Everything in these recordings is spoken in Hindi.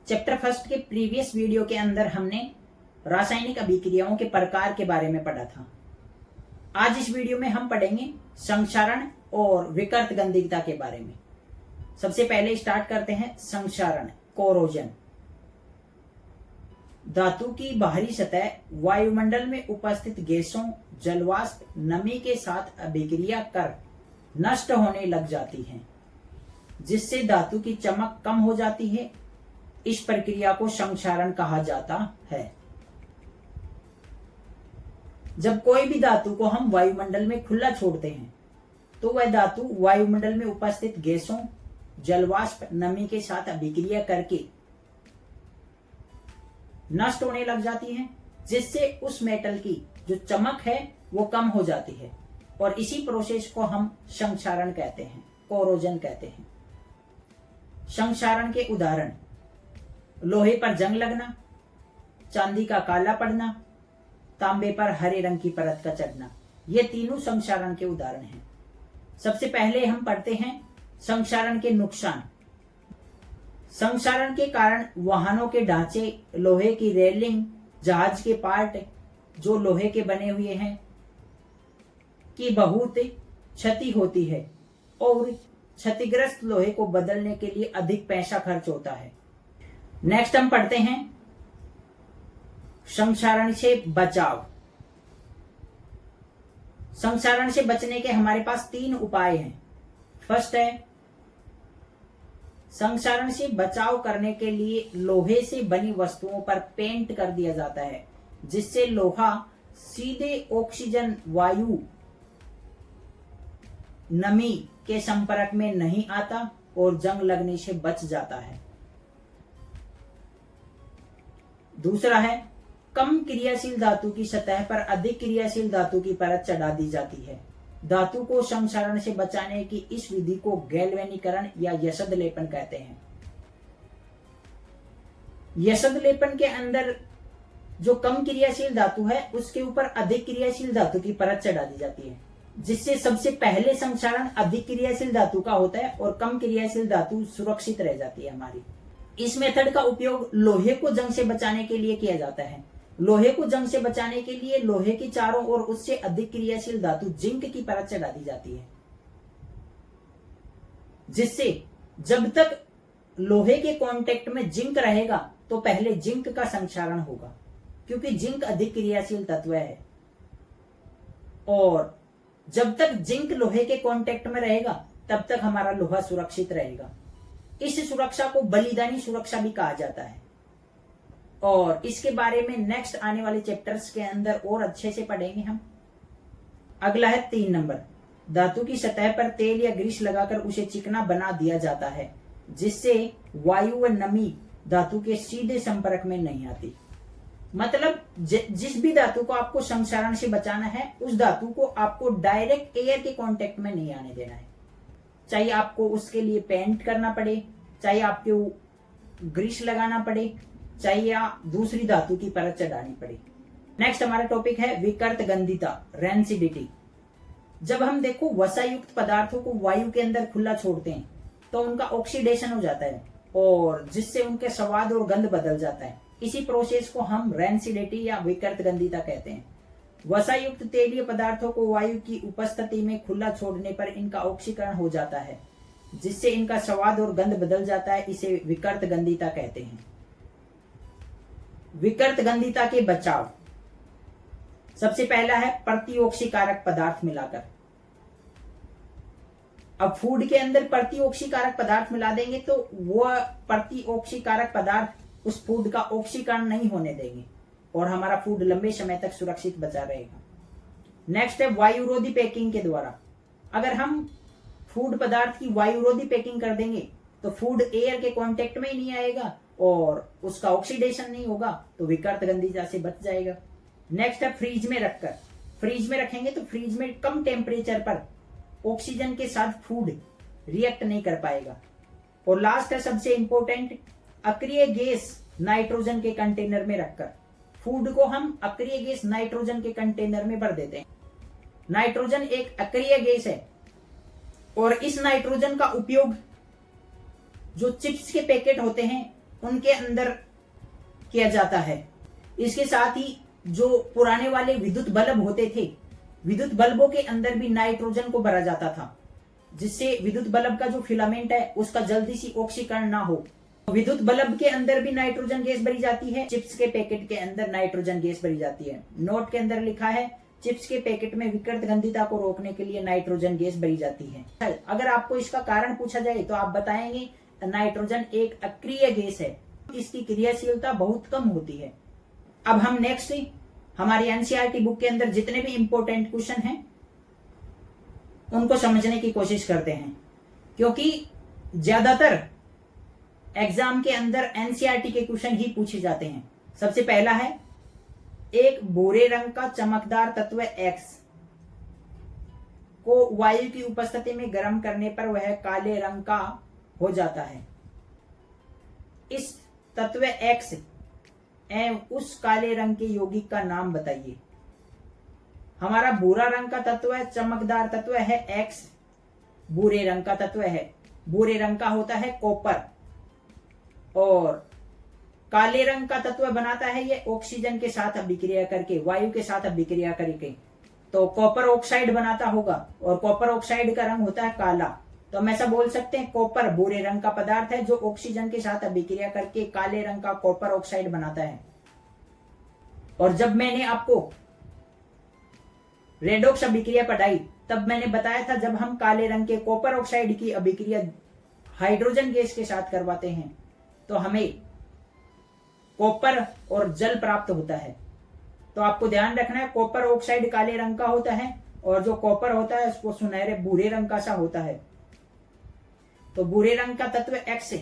चैप्टर फर्स्ट के प्रीवियस वीडियो के अंदर हमने रासायनिक अभिक्रियाओं के प्रकार के बारे में पढ़ा था। आज इस वीडियो में हम पढ़ेंगे संक्षारण और विकृत गंधकता के बारे में। सबसे पहले स्टार्ट करते हैं संक्षारण, कोरोजन। धातु की बाहरी सतह वायुमंडल में उपस्थित गैसों, जलवाष्प, नमी के साथ अभिक्रिया कर नष्ट होने लग जाती है, जिससे धातु की चमक कम हो जाती है। इस प्रक्रिया को संक्षारण कहा जाता है। जब कोई भी धातु को हम वायुमंडल में खुला छोड़ते हैं तो वह धातु वायुमंडल में उपस्थित गैसों, जलवाष्प, नमी के साथ अभिक्रिया करके नष्ट होने लग जाती है, जिससे उस मेटल की जो चमक है वो कम हो जाती है और इसी प्रोसेस को हम संक्षारण कहते हैं, कोरोजन कहते हैं। संक्षारण के उदाहरण: लोहे पर जंग लगना, चांदी का काला पड़ना, तांबे पर हरे रंग की परत का चढ़ना। ये तीनों संक्षारण के उदाहरण हैं। सबसे पहले हम पढ़ते हैं संक्षारण के नुकसान। संक्षारण के कारण वाहनों के ढांचे, लोहे की रेलिंग, जहाज के पार्ट जो लोहे के बने हुए हैं की बहुत क्षति होती है और क्षतिग्रस्त लोहे को बदलने के लिए अधिक पैसा खर्च होता है। नेक्स्ट हम पढ़ते हैं संक्षारण से बचाव। संक्षारण से बचने के हमारे पास 3 उपाय हैं। फर्स्ट है, संक्षारण से बचाव करने के लिए लोहे से बनी वस्तुओं पर पेंट कर दिया जाता है, जिससे लोहा सीधे ऑक्सीजन, वायु, नमी के संपर्क में नहीं आता और जंग लगने से बच जाता है। दूसरा है, कम क्रियाशील धातु की सतह पर अधिक क्रियाशील धातु की परत चढ़ा दी जाती है। धातु को संक्षारण से बचाने की इस विधि को गैल्वेनीकरण या यशद लेपन कहते हैं। यशद लेपन के अंदर जो कम क्रियाशील धातु है उसके ऊपर अधिक क्रियाशील धातु की परत चढ़ा दी जाती है, जिससे सबसे पहले संक्षारण अधिक क्रियाशील धातु का होता है और कम क्रियाशील धातु सुरक्षित रह जाती है हमारी। इस मेथड का उपयोग लोहे को जंग से बचाने के लिए किया जाता है। लोहे को जंग से बचाने के लिए लोहे की चारों ओर उससे अधिक क्रियाशील धातु जिंक की परत चढ़ा दी जाती है, जिससे जब तक लोहे के कांटेक्ट में जिंक रहेगा तो पहले जिंक का संक्षारण होगा, क्योंकि जिंक अधिक क्रियाशील तत्व है। और जब तक जिंक लोहे के कांटेक्ट में रहेगा तब तक हमारा लोहा सुरक्षित रहेगा। इस सुरक्षा को बलिदानी सुरक्षा भी कहा जाता है और इसके बारे में नेक्स्ट आने वाले चैप्टर्स के अंदर और अच्छे से पढ़ेंगे हम। अगला है 3 नंबर, धातु की सतह पर तेल या ग्रीस लगाकर उसे चिकना बना दिया जाता है, जिससे वायु व नमी धातु के सीधे संपर्क में नहीं आती। मतलब जिस भी धातु को आपको संक्षारण से बचाना है उस धातु को आपको डायरेक्ट एयर के कांटेक्ट में नहीं आने देना है। चाहे आपको उसके लिए पेंट करना पड़े, चाहे आपको ग्रीस लगाना पड़े, चाहे या दूसरी धातु की परत चढ़ानी पड़े। नेक्स्ट हमारा टॉपिक है विकृत गंधकता, रेंसिडिटी। जब हम देखो वसायुक्त पदार्थों को वायु के अंदर खुला छोड़ते हैं तो उनका ऑक्सीडेशन हो जाता है और जिससे उनके स्वाद और गंध बदल जाता है। इसी प्रोसेस को हम रेंसिडिटी या विकृत गंधकता कहते हैं। वसायुक्त तेलीय पदार्थों को वायु की उपस्थिति में खुला छोड़ने पर इनका ऑक्सीकरण हो जाता है, जिससे इनका स्वाद और गंध बदल जाता है। इसे विकृत गंधकता कहते हैं। विकृत गंधकता के बचाव: सबसे पहला है प्रतिऑक्सीकारक पदार्थ मिलाकर। अब फूड के अंदर प्रतिऑक्सीकारक पदार्थ मिला देंगे तो वह प्रतिऑक्सीकारक पदार्थ उस फूड का ऑक्सीकरण नहीं होने देंगे और हमारा फूड लंबे समय तक सुरक्षित बचा रहेगा। नेक्स्ट है वायुरोधी पैकिंग के द्वारा। अगर हम फूड पदार्थ की वायुरोधी पैकिंग कर देंगे तो फूड एयर के कांटेक्ट में ही नहीं आएगा और उसका ऑक्सीडेशन नहीं होगा, तो विकृत गंधकता से बच जाएगा। नेक्स्ट है फ्रीज में रखकर। फ्रीज में रखेंगे तो फ्रीज में कम टेम्परेचर पर ऑक्सीजन के साथ फूड रिएक्ट नहीं कर पाएगा। और लास्ट है सबसे इंपॉर्टेंट, अक्रिय गैस नाइट्रोजन के कंटेनर में रखकर। फूड को हम अक्रिय गैस नाइट्रोजन के कंटेनर में भर देते हैं। नाइट्रोजन एक अक्रिय गैस है और इस नाइट्रोजन का उपयोग जो चिप्स के पैकेट होते हैं उनके अंदर किया जाता है। इसके साथ ही जो पुराने वाले विद्युत बल्ब होते थे, विद्युत बल्बों के अंदर भी नाइट्रोजन को भरा जाता था, जिससे विद्युत बल्ब का जो फिलामेंट है उसका जल्दी से ऑक्सीकरण ना हो। विद्युत बल्ब के अंदर भी नाइट्रोजन गैस भरी जाती है, चिप्स के पैकेट के अंदर नाइट्रोजन गैस भरी जाती है। नोट के अंदर लिखा है चिप्स के पैकेट में विकृत गंधिता को रोकने के लिए नाइट्रोजन गैस भरी जाती है। अगर आपको इसका कारण पूछा जाए तो आप बताएंगे नाइट्रोजन एक अक्रिय गैस है, इसकी क्रियाशीलता बहुत कम होती है। अब हम नेक्स्ट हमारी एनसीईआरटी बुक के अंदर जितने भी इंपॉर्टेंट क्वेश्चन हैं उनको समझने की कोशिश करते हैं, क्योंकि ज्यादातर एग्जाम के अंदर एनसीईआरटी के क्वेश्चन ही पूछे जाते हैं। सबसे पहला है, एक भूरे रंग का चमकदार तत्व X को वायु की उपस्थिति में गर्म करने पर वह काले रंग का हो जाता है। इस तत्व X एवं उस काले रंग के यौगिक का नाम बताइए। हमारा भूरा रंग का तत्व है, चमकदार तत्व है X, भूरे रंग का तत्व है, भूरे रंग का होता है कॉपर, और काले रंग का तत्व बनाता है ये ऑक्सीजन के साथ अभिक्रिया करके, वायु के साथ अभिक्रिया करके, तो कॉपर ऑक्साइड बनाता होगा, और कॉपर ऑक्साइड का रंग होता है काला। तो हम ऐसा बोल सकते हैं कॉपर भूरे रंग का पदार्थ है जो ऑक्सीजन के साथ अभिक्रिया करके काले रंग का कॉपर ऑक्साइड बनाता है। और जब मैंने आपको रेडॉक्स अभिक्रिया पढ़ाई तब मैंने बताया था जब हम काले रंग के कॉपर ऑक्साइड की अभिक्रिया हाइड्रोजन गैस के साथ करवाते हैं तो हमें कॉपर और जल प्राप्त होता है। तो आपको ध्यान रखना है कॉपर ऑक्साइड काले रंग का होता है और जो कॉपर होता है उसको सुनहरे भूरे रंग का सा होता है। तो भूरे रंग का तत्व X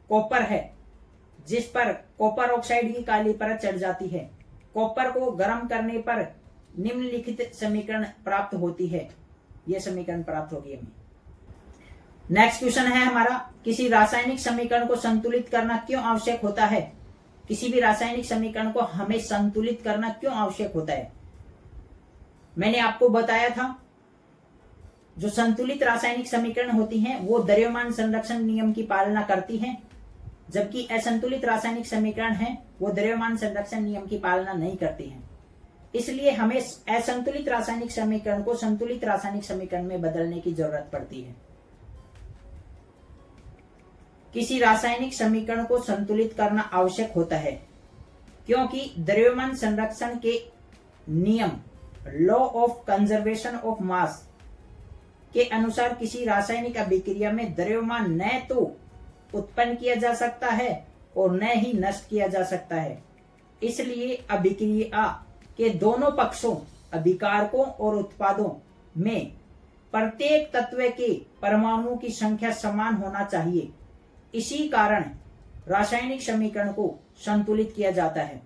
कॉपर है, जिस पर कॉपर ऑक्साइड की काली परत चढ़ जाती है। कॉपर को गर्म करने पर निम्नलिखित समीकरण प्राप्त होती है। यह समीकरण प्राप्त होगी हमें। नेक्स्ट क्वेश्चन है हमारा, किसी रासायनिक समीकरण को संतुलित करना क्यों आवश्यक होता है? किसी भी रासायनिक समीकरण को हमें संतुलित करना क्यों आवश्यक होता है? मैंने आपको बताया था जो संतुलित रासायनिक समीकरण होती हैं वो द्रव्यमान संरक्षण नियम की पालना करती हैं, जबकि असंतुलित रासायनिक समीकरण है वो द्रव्यमान संरक्षण नियम की पालना नहीं करती हैं। इसलिए हमें असंतुलित रासायनिक समीकरण को संतुलित रासायनिक समीकरण में बदलने की जरूरत पड़ती है। किसी रासायनिक समीकरण को संतुलित करना आवश्यक होता है क्योंकि द्रव्यमान संरक्षण के नियम law of conservation of mass के अनुसार किसी रासायनिक अभिक्रिया में द्रव्यमान न तो उत्पन्न किया जा सकता है और न ही नष्ट किया जा सकता है। इसलिए अभिक्रिया के दोनों पक्षों अभिकारकों और उत्पादों में प्रत्येक तत्व के परमाणुओं की संख्या समान होना चाहिए। इसी कारण रासायनिक समीकरण को संतुलित किया जाता है।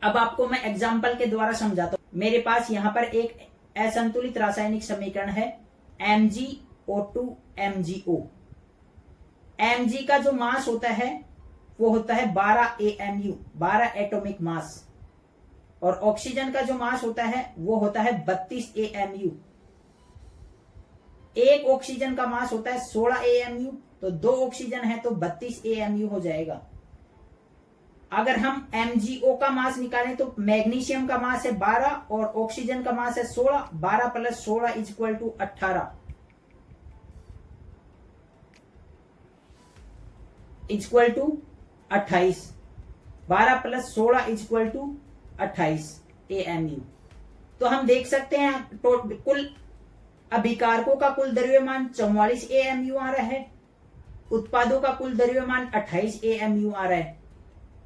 अब आपको मैं एग्जाम्पल के द्वारा समझाता हूं। मेरे पास यहाँ पर एक असंतुलित रासायनिक समीकरण है MgO2 MgO। Mg का जो मास होता है वो होता है 12 AMU, 12 एटॉमिक मास, और ऑक्सीजन का जो मास होता है वो होता है 32 AMU। एक ऑक्सीजन का मास होता है 16 AMU, तो दो ऑक्सीजन है तो 32 AMU हो जाएगा। अगर हम MgO का मास निकालें तो मैग्नीशियम का मास है 12 और ऑक्सीजन का मास है 16, 12 plus 16 equal to 18 equal to 28, 12 plus 16 equal to 28 AMU। तो हम देख सकते हैं कुल अभिकारकों का कुल द्रव्यमान 44 AMU आ रहा है, उत्पादों का कुल द्रव्यमान 28 AMU आ रहा है।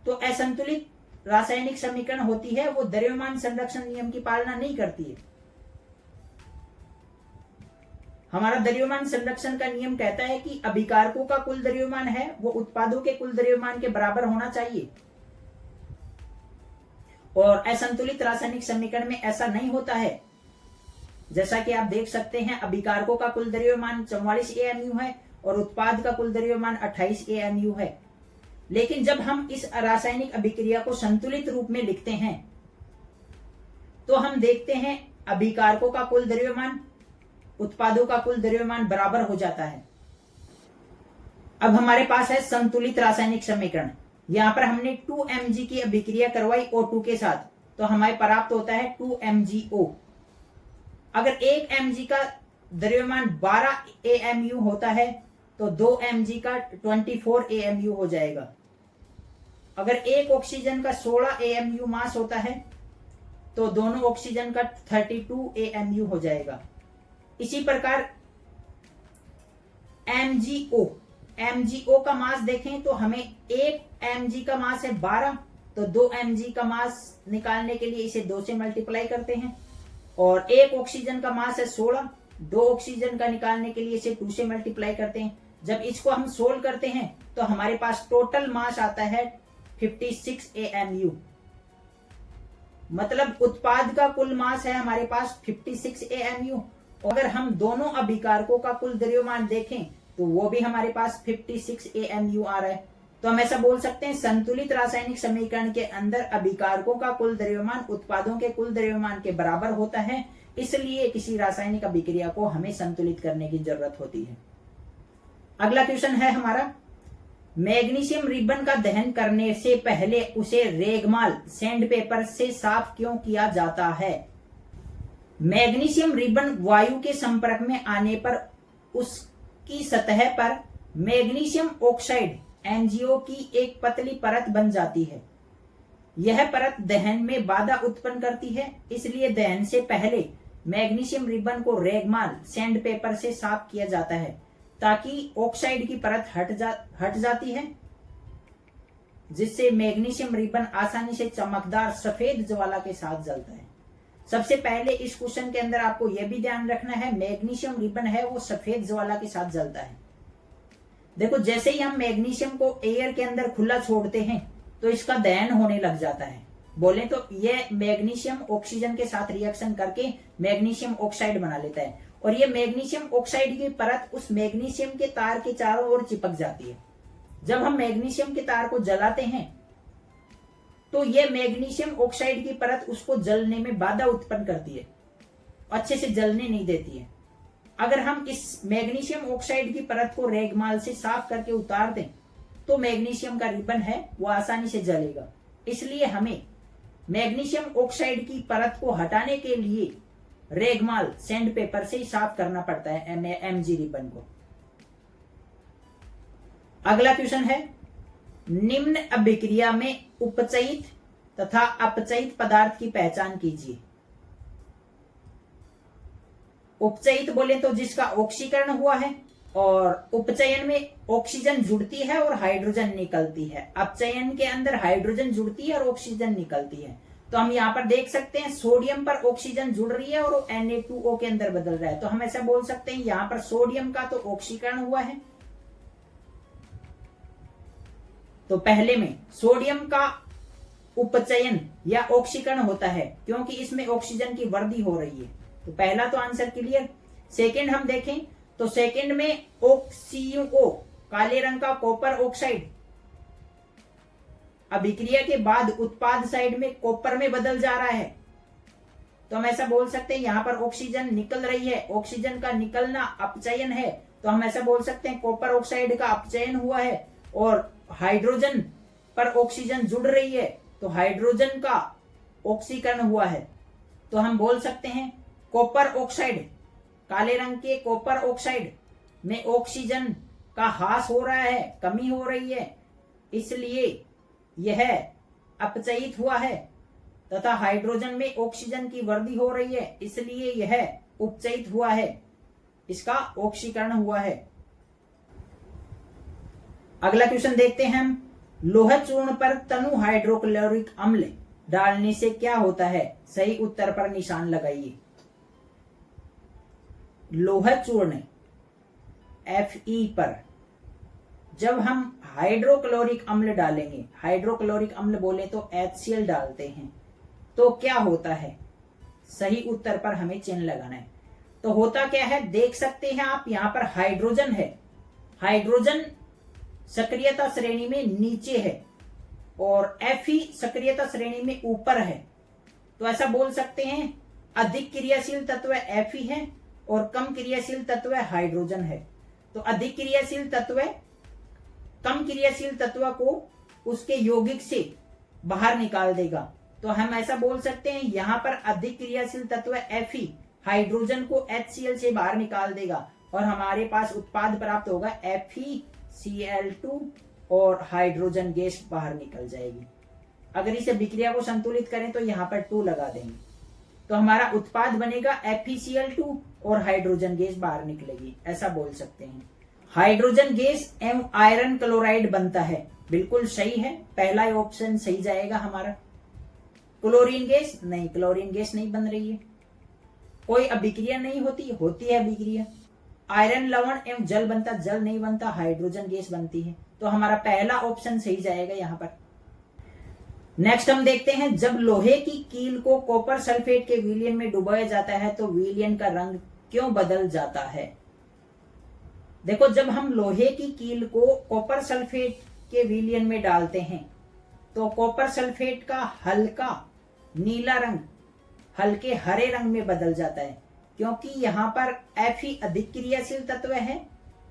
तो असंतुलित रासायनिक समीकरण होती है वो द्रव्यमान संरक्षण नियम की पालना नहीं करती है। हमारा द्रव्यमान संरक्षण का नियम कहता है कि अभिकारकों का कुल द्रव्यमान है वो उत्पादों के कुल द्रव्यमान के बराबर होना चाहिए, और असंतुलित रासायनिक समीकरण में ऐसा नहीं होता है। जैसा कि आप देख सकते हैं अभिकारकों का कुल द्रव्यमान 44 AMU है और उत्पाद का कुल द्रव्यमान 28 AMU है। लेकिन जब हम इस रासायनिक अभिक्रिया को संतुलित रूप में लिखते हैं तो हम देखते हैं अभिकारकों का कुल द्रव्यमान उत्पादों का कुल द्रव्यमान बराबर हो जाता है। अब हमारे पास है संतुलित रासायनिक समीकरण। यहां पर हमने 2mg की अभिक्रिया करवाई O2 के साथ, तो हमारे प्राप्त होता है 2mgO। अगर 1 mg का द्रव्यमान 12 AMU होता है तो 2 mg का 24 AMU हो जाएगा। अगर एक ऑक्सीजन का 16 AMU मास होता है तो दोनों ऑक्सीजन का 32 AMU हो जाएगा। इसी प्रकार MgO का मास देखें तो हमें 1 mg का मास है 12, तो 2 mg का मास निकालने के लिए इसे 2 से मल्टीप्लाई करते हैं। और एक ऑक्सीजन का मास है 16, 2 ऑक्सीजन का निकालने के लिए इसे 2 से मल्टीप्लाई करते हैं। जब इसको हम सोल्व करते हैं तो हमारे पास टोटल मास आता है 56 AMU। मतलब उत्पाद का कुल मास है हमारे पास 56 AMU। अगर हम दोनों अभिकारकों का कुल द्रव्यमान देखें तो वो भी हमारे पास 56 AMU आ रहा है। तो हम ऐसा बोल सकते हैं संतुलित रासायनिक समीकरण के अंदर अभिकारकों का कुल द्रव्यमान उत्पादों के कुल द्रव्यमान के बराबर होता है, इसलिए किसी रासायनिक अभिक्रिया को हमें संतुलित करने की जरूरत होती है। अगला क्वेश्चन है हमारा, मैग्नीशियम रिबन का दहन करने से पहले उसे रेगमाल सैंड पेपर से साफ क्यों किया जाता है? मैग्नीशियम रिबन वायु के संपर्क में आने पर उसकी सतह पर मैग्नीशियम ऑक्साइड MgO की एक पतली परत बन जाती है। यह परत दहन में बाधा उत्पन्न करती है, इसलिए दहन से पहले मैग्नीशियम रिबन को रेगमाल सैंड पेपर से साफ किया जाता है ताकि ऑक्साइड की परत हट जाती है, जिससे मैग्नीशियम रिबन आसानी से चमकदार सफेद ज्वाला के साथ जलता है। सबसे पहले इस क्वेश्चन के अंदर आपको यह भी ध्यान रखना है, मैग्नीशियम रिबन है वो सफेद ज्वाला के साथ जलता है। देखो, जैसे ही हम मैग्नीशियम को एयर के अंदर खुला छोड़ते हैं तो इसका दहन होने लग जाता है। बोले तो यह मैग्नीशियम ऑक्सीजन के साथ रिएक्शन करके मैग्नीशियम ऑक्साइड बना लेता है, और ये मैग्नीशियम ऑक्साइड की परत उस मैग्नीशियम के तार के चारों ओर चिपक जाती है। जब हम मैग्नीशियम के तार को जलाते हैं तो यह मैग्नीशियम ऑक्साइड की परत उसको जलने में बाधा उत्पन्न करती है, अच्छे से जलने नहीं देती है। अगर हम इस मैग्नीशियम ऑक्साइड की परत को रेगमाल से साफ करके उतार दें तो मैग्नीशियम का रिबन है वो आसानी से जलेगा। इसलिए हमें मैग्नीशियम ऑक्साइड की परत को हटाने के लिए रेगमाल सैंड पेपर से ही साफ करना पड़ता है MG रिबन को। अगला क्वेश्चन है, निम्न अभिक्रिया में उपचयित तथा अपचयित पदार्थ की पहचान कीजिए। उपचयित बोले तो जिसका ऑक्सीकरण हुआ है, और उपचयन में ऑक्सीजन जुड़ती है और हाइड्रोजन निकलती है। अपचयन के अंदर हाइड्रोजन जुड़ती है और ऑक्सीजन निकलती है। तो हम यहाँ पर देख सकते हैं सोडियम पर ऑक्सीजन जुड़ रही है और वो Na2O के अंदर बदल रहा है। तो हम ऐसा बोल सकते हैं यहाँ पर सोडियम का तो ऑक्सीकरण हुआ है। तो पहले में सोडियम का उपचयन या ऑक्सीकरण होता है क्योंकि इसमें ऑक्सीजन की वृद्धि हो रही है। तो पहला तो आंसर क्लियर। सेकंड हम देखें तो सेकंड में OCO काले रंग का कॉपर ऑक्साइड अभिक्रिया के बाद उत्पाद साइड में कॉपर में बदल जा रहा है। तो हम ऐसा बोल सकते हैं यहाँ पर ऑक्सीजन निकल रही है, ऑक्सीजन का निकलना अपचयन है। तो हम ऐसा बोल सकते हैं कॉपर ऑक्साइड का अपचयन हुआ है और हाइड्रोजन पर ऑक्सीजन जुड़ रही है, तो हाइड्रोजन का ऑक्सीकरण हुआ है। तो हम बोल सकते हैं कॉपर ऑक्साइड, काले रंग के कॉपर ऑक्साइड में ऑक्सीजन का ह्रास हो रहा है, कमी हो रही है, इसलिए यह अपचयित हुआ है, तथा हाइड्रोजन में ऑक्सीजन की वृद्धि हो रही है, इसलिए यह उपचयित हुआ है, इसका ऑक्सीकरण हुआ है। अगला क्वेश्चन देखते हैं हम, लोह चूर्ण पर तनु हाइड्रोक्लोरिक अम्ल डालने से क्या होता है? सही उत्तर पर निशान लगाइए। लोह चूर्ण Fe पर जब हम हाइड्रोक्लोरिक अम्ल डालेंगे, हाइड्रोक्लोरिक अम्ल बोले तो HCl डालते हैं, तो क्या होता है? सही उत्तर पर हमें चिन्ह लगाना है। तो होता क्या है देख सकते हैं आप, यहां पर हाइड्रोजन है, हाइड्रोजन सक्रियता श्रेणी में नीचे है और Fe सक्रियता श्रेणी में ऊपर है। तो ऐसा बोल सकते हैं अधिक क्रियाशील तत्व Fe है और कम क्रियाशील तत्व हाइड्रोजन है। तो अधिक क्रियाशील तत्व क्रियाशील तत्व को उसके यौगिक से बाहर निकाल देगा। तो हम ऐसा बोल सकते हैं यहाँ पर अधिक क्रियाशील तत्व Fe हाइड्रोजन को HCl से बाहर निकाल देगा और हमारे पास उत्पाद प्राप्त होगा FeCl2 और हाइड्रोजन गैस बाहर निकल जाएगी। अगर इसे विक्रिया को संतुलित करें तो यहाँ पर 2 लगा देंगे तो हमारा उत्पाद बनेगा FeCl2 और हाइड्रोजन गैस बाहर निकलेगी, ऐसा बोल सकते हैं। हाइड्रोजन गैस एवं आयरन क्लोराइड बनता है, बिल्कुल सही है, पहला ऑप्शन सही जाएगा हमारा। क्लोरीन गैस नहीं, क्लोरीन गैस नहीं बन रही है। कोई अभिक्रिया नहीं होती, होती है अभिक्रिया। आयरन लवण एवं जल बनता, जल नहीं बनता, हाइड्रोजन गैस बनती है। तो हमारा पहला ऑप्शन सही जाएगा यहाँ पर। नेक्स्ट हम देखते हैं, जब लोहे की कील को कॉपर सल्फेट के विलयन में डुबाया जाता है तो विलयन का रंग क्यों बदल जाता है। देखो, जब हम लोहे की कील को कॉपर सल्फेट के विलयन में डालते हैं तो कॉपर सल्फेट का हल्का नीला रंग हल्के हरे रंग में बदल जाता है, क्योंकि यहाँ पर Fe अधिक क्रियाशील तत्व है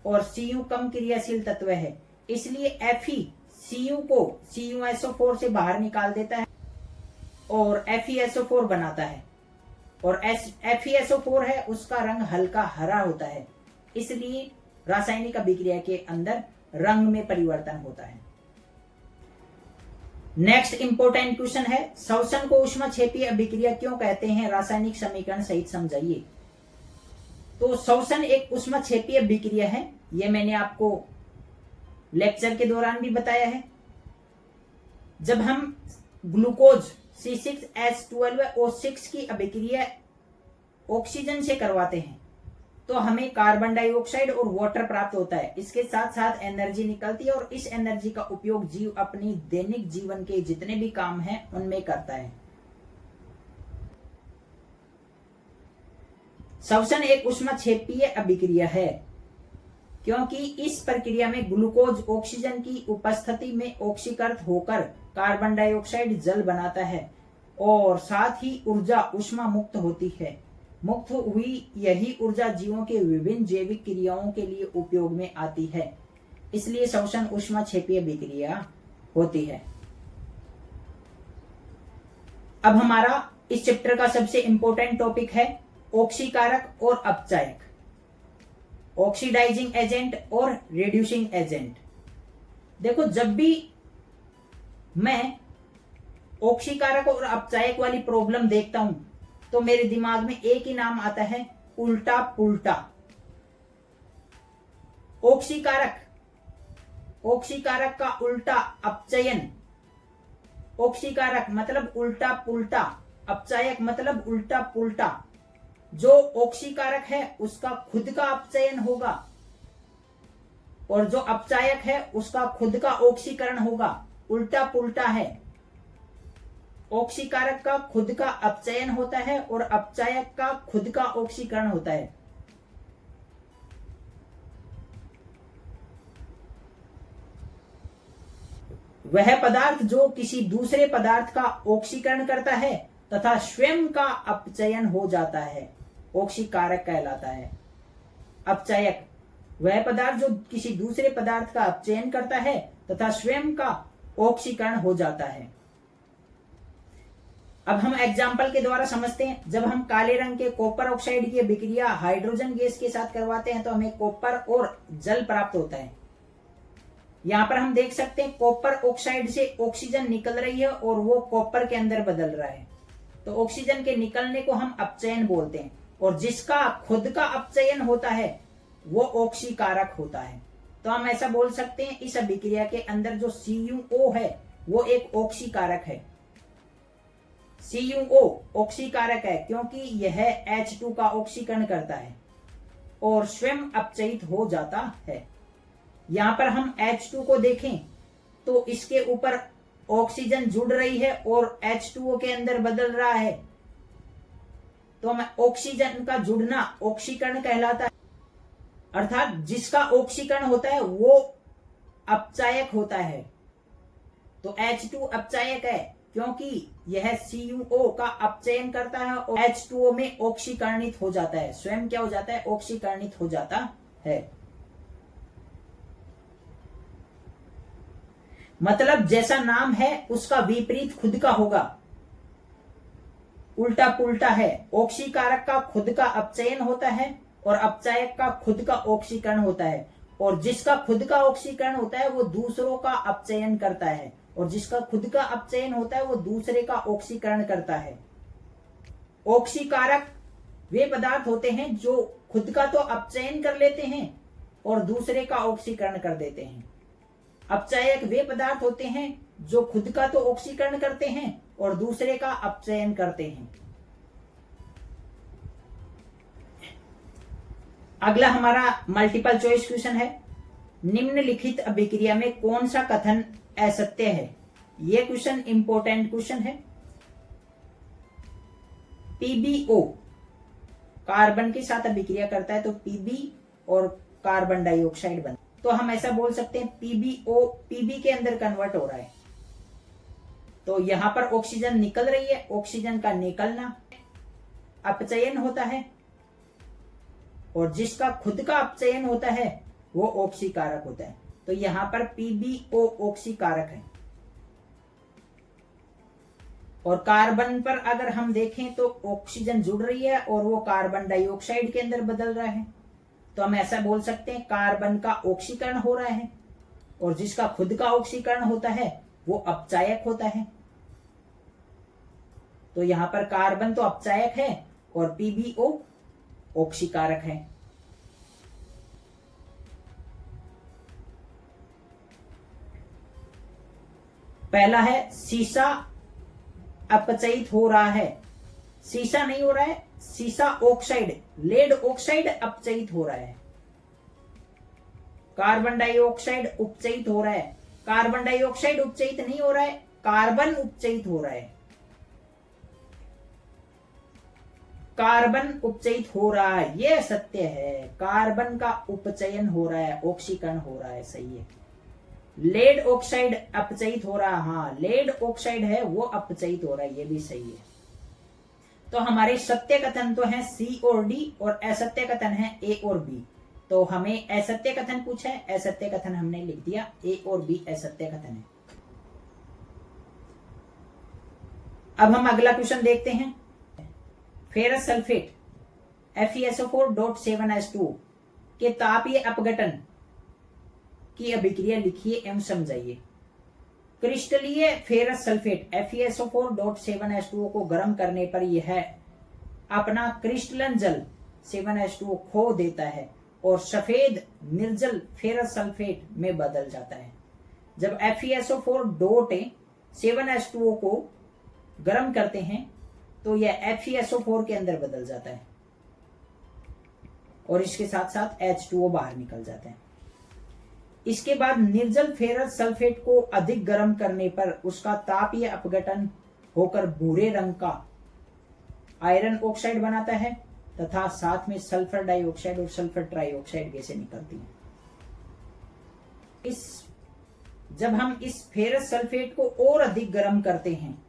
और Cu कम क्रियाशील तत्व है। इसलिए Fe Cu को CuSO4 से बाहर निकाल देता है और FeSO4 बनाता है, और FeSO4 है उसका रंग हल्का हरा होता है, इसलिए रासायनिक अभिक्रिया के अंदर रंग में परिवर्तन होता है। नेक्स्ट इंपोर्टेंट क्वेश्चन है, श्वसन को ऊष्माक्षेपीय अभिक्रिया क्यों कहते हैं, रासायनिक समीकरण सहित समझाइए। तो श्वसन एक ऊष्माक्षेपीय अभिक्रिया है, यह मैंने आपको लेक्चर के दौरान भी बताया है। जब हम ग्लूकोज C6H12O6 की अभिक्रिया ऑक्सीजन से करवाते हैं तो हमें कार्बन डाइऑक्साइड और वाटर प्राप्त होता है, इसके साथ साथ एनर्जी निकलती है और इस एनर्जी का उपयोग जीव अपनी दैनिक जीवन के जितने भी काम हैं उनमें करता है। श्वसन एक ऊष्माक्षेपीय अभिक्रिया है क्योंकि इस प्रक्रिया में ग्लूकोज ऑक्सीजन की उपस्थिति में ऑक्सीकृत होकर कार्बन डाइऑक्साइड जल बनाता है और साथ ही ऊर्जा ऊष्मा मुक्त होती है। मुक्त हुई यही ऊर्जा जीवों के विभिन्न जैविक क्रियाओं के लिए उपयोग में आती है, इसलिए श्वसन ऊष्माक्षेपीय अभिक्रिया होती है। अब हमारा इस चैप्टर का सबसे इंपॉर्टेंट टॉपिक है ऑक्सीकारक और अपचायक, ऑक्सीडाइजिंग एजेंट और रिड्यूसिंग एजेंट। देखो, जब भी मैं ऑक्सीकारक और अपचायक वाली प्रॉब्लम देखता हूं तो मेरे दिमाग में एक ही नाम आता है, उल्टा पुल्टा। ऑक्सीकारक का उल्टा अपचयन, ऑक्सीकारक मतलब उल्टा पुल्टा, अपचायक मतलब उल्टा पुल्टा। जो ऑक्सीकारक है उसका खुद का अपचयन होगा और जो अपचायक है उसका खुद का ऑक्सीकरण होगा, उल्टा पुल्टा है। ऑक्सीकारक का खुद का अपचयन होता है और अपचायक का खुद का ऑक्सीकरण होता है। वह पदार्थ जो किसी दूसरे पदार्थ का ऑक्सीकरण करता है तथा स्वयं का अपचयन हो जाता है, ऑक्सीकारक कहलाता है। अपचायक वह पदार्थ जो किसी दूसरे पदार्थ का अपचयन करता है तथा स्वयं का ऑक्सीकरण हो जाता है। अब हम एग्जाम्पल के द्वारा समझते हैं। जब हम काले रंग के कॉपर ऑक्साइड की अभिक्रिया हाइड्रोजन गैस के साथ करवाते हैं तो हमें कॉपर और जल प्राप्त होता है। यहाँ पर हम देख सकते हैं कॉपर ऑक्साइड से ऑक्सीजन निकल रही है और वो कॉपर के अंदर बदल रहा है, तो ऑक्सीजन के निकलने को हम अपचयन बोलते हैं, और जिसका खुद का अपचयन होता है वो ऑक्सीकारक होता है। तो हम ऐसा बोल सकते हैं इस अभिक्रिया के अंदर जो CuO है वो एक ऑक्सीकारक है। CuO ऑक्सीकारक है क्योंकि यह H2 का ऑक्सीकरण करता है और स्वयं अपचयित हो जाता है। यहां पर हम H2 को देखें तो इसके ऊपर ऑक्सीजन जुड़ रही है और H2O के अंदर बदल रहा है, तो हमें ऑक्सीजन का जुड़ना ऑक्सीकरण कहलाता है। अर्थात जिसका ऑक्सीकरण होता है वो अपचायक होता है। तो H2 अपचायक है क्योंकि यह CuO का अपचयन करता है और H2O में ऑक्सीकरणित हो जाता है, स्वयं क्या हो जाता है, ऑक्सीकरणित हो जाता है। मतलब जैसा नाम है उसका विपरीत खुद का होगा, उल्टा पुल्टा है। ऑक्सीकारक का खुद का अपचयन होता है और अपचायक का खुद का ऑक्सीकरण होता है, और जिसका खुद का ऑक्सीकरण होता है वो दूसरों का अपचयन करता है, और जिसका खुद का अपचयन होता है वो दूसरे का ऑक्सीकरण करता है। ऑक्सीकारक वे पदार्थ होते हैं जो खुद का तो अपचयन कर लेते हैं और दूसरे का ऑक्सीकरण कर देते हैं। अपचायक वे पदार्थ होते हैं जो खुद का तो ऑक्सीकरण करते हैं और दूसरे का अपचयन करते हैं। अगला हमारा मल्टीपल चॉइस क्वेश्चन है, निम्नलिखित अभिक्रिया में कौन सा कथन असत्य है? यह क्वेश्चन इंपॉर्टेंट क्वेश्चन है। पीबीओ कार्बन के साथ अभिक्रिया करता है तो पीबी और कार्बन डाइऑक्साइड बनता है, तो हम ऐसा बोल सकते हैं पीबीओ पीबी के अंदर कन्वर्ट हो रहा है, तो यहां पर ऑक्सीजन निकल रही है, ऑक्सीजन का निकलना अपचयन होता है, और जिसका खुद का अपचयन होता है वो ऑक्सीकारक होता है, तो यहां पर पीबीओ ऑक्सीकारक है। और कार्बन पर अगर हम देखें तो ऑक्सीजन जुड़ रही है और वो कार्बन डाइऑक्साइड के अंदर बदल रहा है, तो हम ऐसा बोल सकते हैं कार्बन का ऑक्सीकरण हो रहा है, और जिसका खुद का ऑक्सीकरण होता है वो अपचायक होता है। तो यहां पर कार्बन तो अपचायक है और पीबीओ ऑक्सीकारक है। पहला है सीसा अपचयित हो रहा है, सीसा नहीं हो रहा है, सीसा ऑक्साइड लेड ऑक्साइड अपचयित हो रहा है। कार्बन डाइऑक्साइड उपचयित हो रहा है, कार्बन डाइऑक्साइड उपचयित नहीं हो रहा है, कार्बन उपचयित हो रहा है। कार्बन उपचयित हो रहा है, यह सत्य है, कार्बन का उपचयन हो रहा है, ऑक्सीकरण हो रहा है, सही है। लेड ऑक्साइड अपचयित हो रहा है, हाँ लेड ऑक्साइड है वो अपचयित हो रहा है, ये भी सही है। तो हमारे सत्य कथन तो है सी और डी, और असत्य कथन है ए और बी। तो हमें असत्य कथन पूछा है, असत्य कथन हमने लिख दिया, ए और बी असत्य कथन है। अब हम अगला क्वेश्चन देखते हैं। फेरस सल्फेट FeSO4.7H2 के तापीय अपघटन की अभिक्रिया लिखिए एवं समझाइए। क्रिस्टलीय फेरस सल्फेट FeSO4.7H2 को गर्म करने पर यह अपना क्रिस्टलन जल 7H2 खो देता है और सफेद निर्जल फेरस सल्फेट में बदल जाता है। जब FeSO4.7H2 को गर्म करते हैं तो यह FeSO4 के अंदर बदल जाता है और इसके साथ साथ H2O बाहर निकल जाता है। इसके बाद निर्जल फेरस सल्फेट को अधिक गर्म करने पर उसका तापीय अपघटन होकर भूरे रंग का आयरन ऑक्साइड बनाता है तथा साथ में सल्फर डाइऑक्साइड और सल्फर ट्राइऑक्साइड गैसें निकलती हैं। जब हम इस फेरस सल्फेट को और अधिक गर्म करते हैं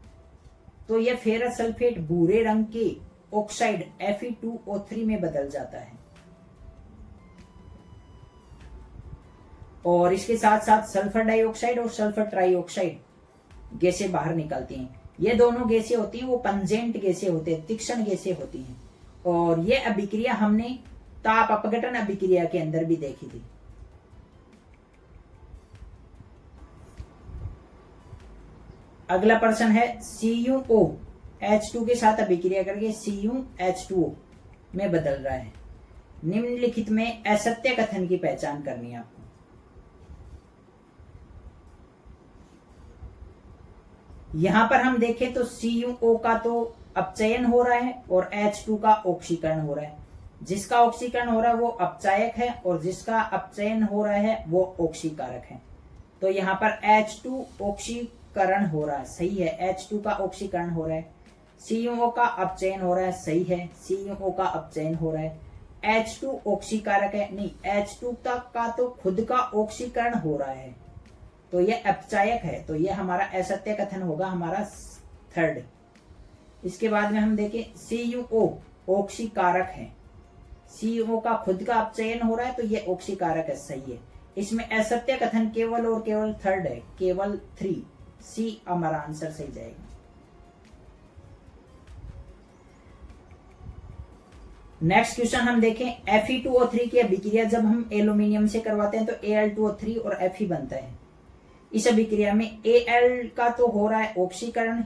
तो यह फेरस सल्फेट भूरे रंग के ऑक्साइड Fe2O3 में बदल जाता है और इसके साथ साथ सल्फर डाइऑक्साइड और सल्फर ट्राइऑक्साइड गैसें बाहर निकलती हैं। ये दोनों गैसें होती हैं वो पंजेंट गैसें होते हैं, तीक्ष्ण गैसें होती हैं, और ये अभिक्रिया हमने ताप अपघटन अभिक्रिया के अंदर भी देखी थी। अगला प्रश्न है CuO H2 के साथ अभिक्रिया करके CuH2O में बदल रहा है। निम्नलिखित में असत्य कथन की पहचान करनी है आपको। यहां पर हम देखें तो CuO का तो अपचयन हो रहा है और H2 का ऑक्सीकरण हो रहा है। जिसका ऑक्सीकरण हो रहा है वो अपचायक है और जिसका अपचयन हो रहा है वो ऑक्सीकारक है। तो यहाँ पर H2 ऑक्सीकरण हो रहा है, सही है, H2 का ऑक्सीकरण हो रहा है। CuO का अपचयन हो रहा है, सही है, CuO का अपचयन हो रहा है। H2 ऑक्सीकारक है, नहीं, H2 का तो खुद का ऑक्सीकरण हो रहा है, तो यह अपचायक है, तो यह हमारा असत्य कथन होगा, हमारा थर्ड। इसके बाद में हम देखें CuO ऑक्सीकारक है, CuO का खुद का अपचयन हो रहा है तो यह ऑक्सीकारक है, सही है। इसमें असत्य कथन केवल और केवल थर्ड है, केवल 3। सी हमारा आंसर सही जाएगा। नेक्स्ट क्वेश्चन हम देखें, Fe2O3 की अभिक्रिया जब हम एल्यूमिनियम से करवाते हैं तो Al2O3 और Fe बनता है। इस अभिक्रिया में Al का तो हो रहा है ऑक्सीकरण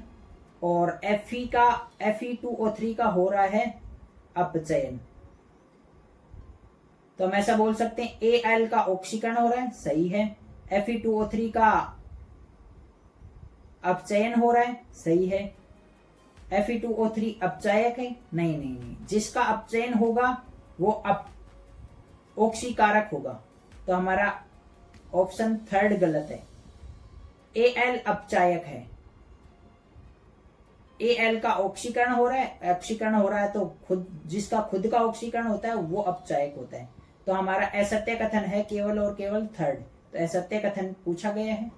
और Fe2O3 का हो रहा है अपचयन। तो हम ऐसा बोल सकते हैं Al का ऑक्सीकरण हो रहा है, सही है। Fe2O3 का अपचयन हो रहा है, सही है। Fe2O3 अपचायक है, नहीं नहीं नहीं, जिसका अपचयन होगा वो ऑक्सीकारक होगा। तो हमारा ऑप्शन थर्ड गलत है। Al अपचायक है। Al का ऑक्सीकरण हो रहा है, ऑक्सीकरण हो रहा है तो जिसका खुद का ऑक्सीकरण होता है वो अपचायक होता है। तो हमारा असत्य कथन है केवल और केवल थर्ड। तो असत्य कथन पूछा गया है।